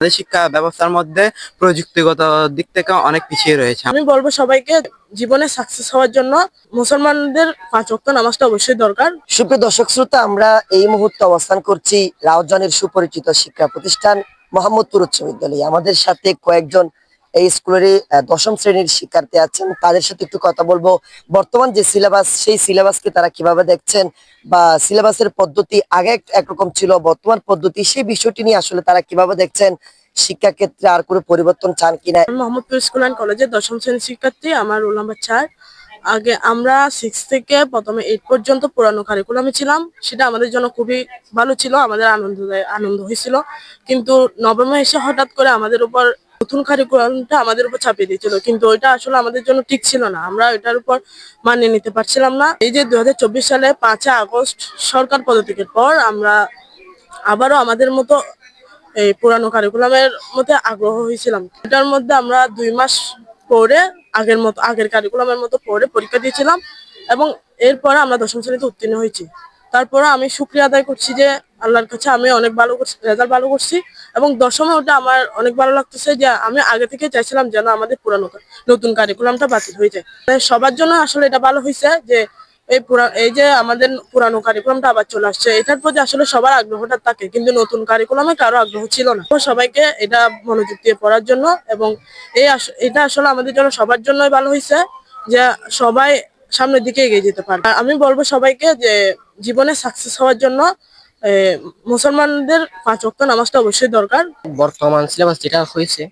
আমাদের শিক্ষা ব্যবস্থার মধ্যে প্রযুক্তিগত দিক থেকে অনেক পিছিয়ে রয়েছে। আমি বলবো সবাইকে জীবনে সাকসেস হওয়ার জন্য মুসলমানদের 5 ওয়াক্ত নামাজটা অবশ্যই দরকার। সুপ্রিয় দর্শক শ্রোতা, আমরা এই মুহূর্তে অবস্থান করছি রাউজানের সুপরিচিত শিক্ষা প্রতিষ্ঠান মোহাম্মদপুর উচ্চ বিদ্যালয়ে। আমাদের সাথে কয়েকজন এই স্কুলের দশম শ্রেণীর শিক্ষার্থী আছেন, তাদের সাথে একটু কথা বলবো। বর্তমান যে সিলেবাস, সেই সিলেবাসকে তারা কিভাবে দেখছেন, বা সিলেবাসের পদ্ধতি আগে একরকম ছিল, বর্তমান পদ্ধতি, সেই বিষয়টি নিয়ে আসলে তারা কিভাবে দেখছেন, শিক্ষা ক্ষেত্রে আর কোনো পরিবর্তন চান কিনা। মোহাম্মদপুর স্কুল অ্যান্ড কলেজের দশম শ্রেণীর শিক্ষার্থী। আমার রোল নাম্বার 4। আগে আমরা 6 থেকে প্রথমে 8 পর্যন্ত পুরানো কারিকুলামে ছিলাম। সেটা আমাদের জন্য খুবই ভালো ছিল, আমাদের আনন্দ হয়েছিল। কিন্তু নবমে এসে হঠাৎ করে আমাদের উপর নতুন কারিকুলামটা আমাদের উপর চাপিয়ে দিয়েছিল, কিন্তু ওইটা আসলে আমাদের জন্য ঠিক ছিল না। আমরা ওইটার উপর মানিয়ে নিতে পারছিলাম না। এই যে 2024 সালে 5 আগস্ট সরকার পদত্যাগের পর আমরা আবারও আমাদের মতো এই পুরানো কারিকুলামের মধ্যে আগ্রহ হয়েছিলাম। এটার মধ্যে আমরা 2 মাস পরে আগের কারিকুলামের মতো পরে পরীক্ষা দিয়েছিলাম, এবং এরপরে আমরা দশম শ্রেণীতে উত্তীর্ণ হয়েছি। তারপরে আমি শুকরিয়া আদায় করছি যে আল্লাহর কাছে আমি অনেক ভালো রেজাল্ট ভালো করছি, এবং দশমে ওটা আমার অনেক ভালো লাগতেছে যে আমি আগে থেকে চাইছিলাম যেন আমাদের নতুন কারিকুলামটা বাতিল হয়ে যায়। সবার জন্য আসলে এটা ভালো হয়েছে যে এই যে আমাদের পুরানো কারিকুলামটা আবার চলে আসছে, এটার প্রতি আসলে সবার আগ্রহটা থাকে, কিন্তু নতুন কারিকুলামে কারো আগ্রহ ছিল না। সবাইকে এটা মনোযোগ দিয়ে পড়ার জন্য, এবং এটা আসলে আমাদের জন্য সবার জন্যই ভালো হয়েছে যে সবাই সামনের দিকে এগিয়ে যেতে পারে। আমি বলবো সবাইকে যে জীবনে সাকসেস হওয়ার জন্য মুসলমানদের 5 ওয়াক্ত নামাজটা অবশ্যই দরকার। বর্তমান সিলেবাস যেটা হয়েছে,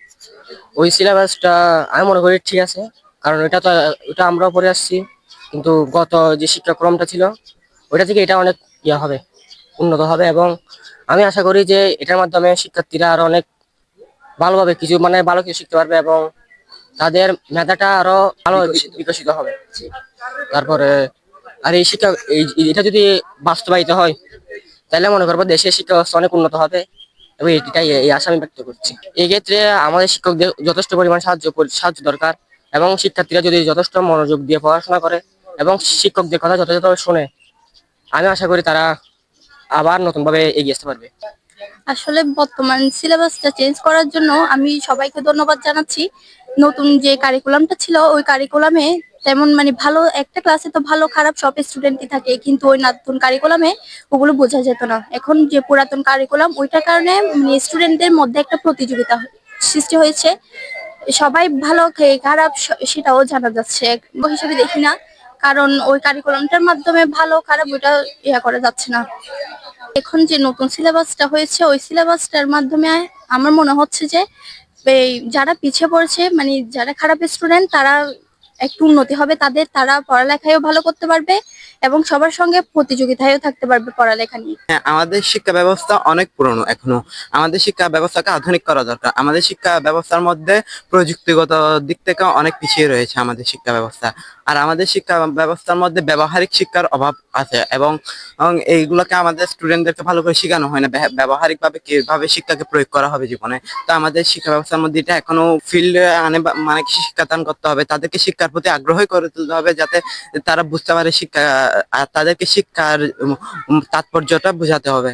ওই সিলেবাসটা আমি মনে করি ঠিক আছে, কারণ ওটা আমরাও পড়ে আসছি। কিন্তু গত যে শিক্ষাক্রমটা ছিল, ওইটা থেকে এটা অনেক হবে, উন্নত হবে। এবং আমি আশা করি যে এটার মাধ্যমে শিক্ষার্থীরা আরো অনেক ভালোভাবে ভালো কিছু শিখতে পারবে, এবং তাদের মেধাটা আরো ভালো বিকশিত হবে। তারপরে আর এটা যদি বাস্তবায়িত হয়, তাহলে মনে করবো দেশের শিক্ষা ব্যবস্থা অনেক উন্নত হবে, এবং এই আশা আমি ব্যক্ত করছি। এই ক্ষেত্রে আমাদের শিক্ষকদের যথেষ্ট পরিমাণ সাহায্য দরকার, এবং শিক্ষার্থীরা যদি যথেষ্ট মনোযোগ দিয়ে পড়াশোনা করে এবং শিক্ষকদের কথা যথাযথভাবে শুনে, আমি আশা করি তারা আবার নতুন ভাবে এগিয়ে আসতে পারবে। আসলে বর্তমান সিলেবাসটা চেঞ্জ করার জন্য আমি সবাইকে ধন্যবাদ জানাচ্ছি। নতুন যে কারিকুলামটা ছিল, ওই কারিকুলামে তেমন ভালো একটা ক্লাসে তো ভালো খারাপ সব স্টুডেন্টই থাকে, কিন্তু ওই নতুন কারিকুলামে ওগুলো বোঝা যেত না। এখন যে পুরাতন কারিকুলাম, ওইটার কারণে স্টুডেন্টদের মধ্যে একটা প্রতিযোগিতা সৃষ্টি হয়েছে। সবাই ভালো খারাপ সেটাও জানা যাচ্ছে হিসেবে দেখি না, কারণ ওই কারিকুলামটার মাধ্যমে ভালো খারাপ ওইটা করা যাচ্ছে না। এখন যে নতুন সিলেবাসটা হয়েছে, ওই সিলেবাসটার মাধ্যমে আমার মনে হচ্ছে যে যারা পিছিয়ে পড়ছে, যারা খারাপ স্টুডেন্ট, তারা একটু উন্নতি হবে তারা পড়ালেখায়ও ভালো করতে পারবে, এবং সবার সঙ্গে প্রতিযোগিতায়ও থাকতে পারবে পড়ালেখা নিয়ে। হ্যাঁ, আমাদের শিক্ষা ব্যবস্থা অনেক পুরনো। এখনো আমাদের শিক্ষা ব্যবস্থাকে আধুনিক করা দরকার। আমাদের শিক্ষা ব্যবস্থার মধ্যে প্রযুক্তিগত দিক থেকে অনেক পিছিয়ে রয়েছে আমাদের শিক্ষা ব্যবস্থা। আর আমাদের শিক্ষা ব্যবস্থার মধ্যে ব্যবহারিক শিক্ষার অভাব আছে, এবং এইগুলোকে আমাদের স্টুডেন্টদেরকে ভালো করে শেখানো হয় না। ব্যবহারিক ভাবে কিভাবে শিক্ষাকে প্রয়োগ করা হবে জীবনে। তো আমাদের শিক্ষা ব্যবস্থার মধ্যে এটা এখনো ফিল্ডে শিক্ষাদান করতে হবে, তাদেরকে শিক্ষার প্রতি আগ্রহী করে তুলতে হবে, যাতে তারা বুঝতে পারে শিক্ষা, আর তাদেরকে শিক্ষার তাৎপর্যটা বোঝাতে হবে।